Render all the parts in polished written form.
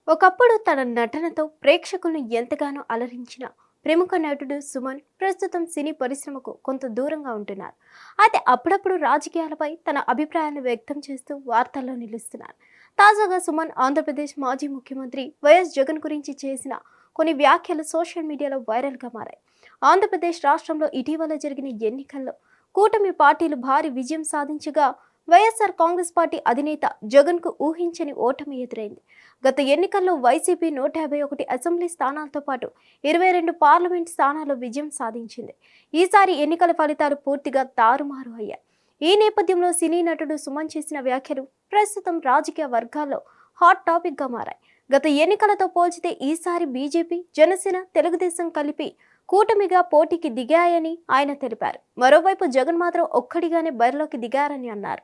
ఒకప్పుడు తన నటనతో ప్రేక్షకులను ఎంతగానో అలరించిన ప్రముఖ నటుడు సుమన్ ప్రస్తుతం సినీ పరిశ్రమకు కొంత దూరంగా ఉంటున్నారు. అయితే అప్పుడప్పుడు రాజకీయాలపై తన అభిప్రాయాలను వ్యక్తం చేస్తూ వార్తల్లో నిలుస్తున్నారు. తాజాగా సుమన్ ఆంధ్రప్రదేశ్ మాజీ ముఖ్యమంత్రి వైఎస్ జగన్ గురించి చేసిన కొన్ని వ్యాఖ్యలు సోషల్ మీడియాలో వైరల్గా మారాయి. ఆంధ్రప్రదేశ్ రాష్ట్రంలో ఇటీవల జరిగిన ఎన్నికల్లో కూటమి పార్టీలు భారీ విజయం సాధించగా వైఎస్ఆర్ కాంగ్రెస్ పార్టీ అధినేత జగన్కు ఊహించని ఓటమి ఎదురైంది. గత ఎన్నికల్లో వైసీపీ 151 అసెంబ్లీ స్థానాలతో పాటు 22 పార్లమెంట్ స్థానాల్లో విజయం సాధించింది. ఈసారి ఎన్నికల ఫలితాలు పూర్తిగా తారుమారు అయ్యాయి. ఈ నేపథ్యంలో సినీ నటుడు సుమన్ చేసిన వ్యాఖ్యలు ప్రస్తుతం రాజకీయ వర్గాల్లో హాట్ టాపిక్గా మారాయి. గత ఎన్నికలతో పోల్చితే ఈసారి బీజేపీ, జనసేన, తెలుగుదేశం కలిపి కూటమిగా పోటీకి దిగాయని ఆయన తెలిపారు. మరోవైపు జగన్ మాత్రం ఒక్కడిగానే బరిలోకి దిగారని అన్నారు.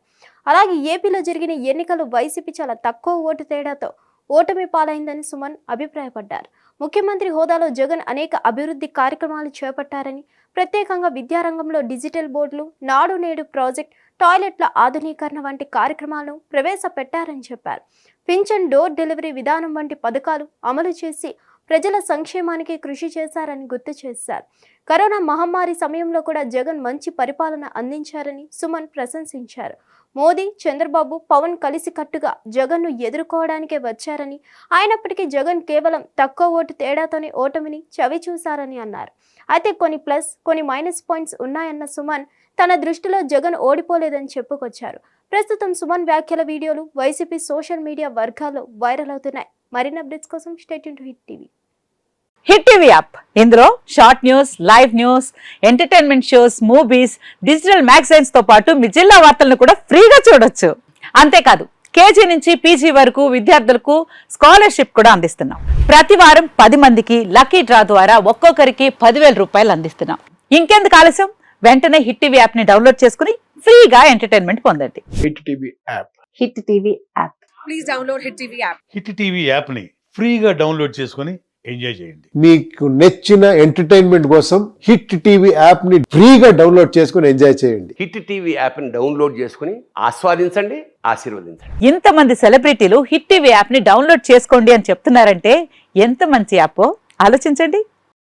అలాగే ఏపీలో జరిగిన ఎన్నికలు వైసీపీ చాలా తక్కువ ఓటు తేడాతో ఓటమి పాలైందని సుమన్ అభిప్రాయపడ్డారు. ముఖ్యమంత్రి హోదాలో జగన్ అనేక అభివృద్ధి కార్యక్రమాలు చేపట్టారని, ప్రత్యేకంగా విద్యారంగంలో డిజిటల్ బోర్డులు, నాడు నేడు ప్రాజెక్ట్, టాయిలెట్ల ఆధునీకరణ వంటి కార్యక్రమాలను ప్రవేశపెట్టారని చెప్పారు. పింఛన్ డోర్ డెలివరీ విధానం వంటి పథకాలు అమలు చేసి ప్రజల సంక్షేమానికి కృషి చేశారని గుర్తు చేశారు. కరోనా మహమ్మారి సమయంలో కూడా జగన్ మంచి పరిపాలన అందించారని సుమన్ ప్రశంసించారు. మోదీ, చంద్రబాబు, పవన్ కలిసికట్టుగా జగన్ను ఎదుర్కోవడానికే వచ్చారని, అయినప్పటికీ జగన్ కేవలం తక్కువ ఓటు తేడాతోనే ఓటమిని చవిచూశారని అన్నారు. అయితే కొన్ని ప్లస్, కొన్ని మైనస్ పాయింట్స్ ఉన్నాయన్న సుమన్ తన దృష్టిలో జగన్ ఓడిపోలేదని చెప్పుకొచ్చారు. ప్రస్తుతం సుమన్ వ్యాఖ్యల వీడియోలు వైసీపీ సోషల్ మీడియా వర్గాల్లో వైరల్ అవుతున్నాయి. మరిన్ని అప్డేట్స్ కోసం stay tuned to hit TV. Hit TV app ఇందులో short news, live news, entertainment shows, movies, digital magazines తో పాటు మీ జిల్లా వార్తలను కూడా ఫ్రీగా చూడొచ్చు. అంతేకాదు కేజీ నుంచి పీజీ వరకు విద్యార్థులకు స్కాలర్షిప్ కూడా అందిస్తున్నాం. ప్రతి వారం 10 మందికి లక్కీ డ్రా ద్వారా ఒక్కొక్కరికి 10,000 రూపాయలు అందిస్తున్నాం. ఇంకెందుకు ఆలస్యం, వెంటనే హిట్ టీవీ యాప్ ని డౌన్లోడ్ చేసుకుని ఫ్రీగా ఎంటర్టైన్మెంట్ పొందండి. Hit TV app. Hit TV app. Please download hit TV app. Hit TV app ని ఫ్రీగా డౌన్లోడ్ చేసుకొని ఎంజాయ్ చేయండి. మీకు నచ్చిన ఎంటర్టైన్మెంట్ కోసం హిట్ టీవీ యాప్ ని ఫ్రీగా డౌన్లోడ్ చేసుకొని ఎంజాయ్ చేయండి. హిట్ టీవీ యాప్ ని డౌన్లోడ్ చేసుకుని ఆస్వాదించండి, ఆశీర్వదించండి. ఇంతమంది సెలబ్రిటీలు హిట్ టీవీ యాప్ ని డౌన్లోడ్ చేసుకోండి అని చెప్తున్నారంటే ఎంత మంచి యాప్ ఆలోచించండి.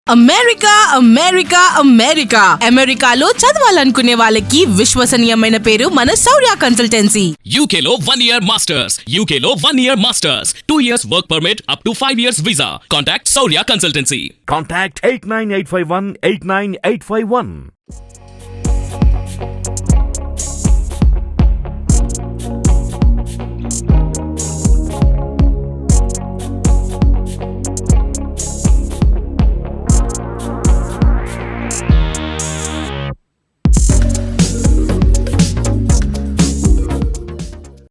అమెరికా అమెరికా అమెరికా అమెరికాలో చదవాలనుకునే వాళ్ళకి విశ్వసనీయమైన పేరు మన శౌర్య కన్సల్టెన్సీ. UK లో 1 year masters, UK లో 1 year masters, 2 years work permit up to 5 years visa. Contact Saurya Consultancy. Contact 89851 89851.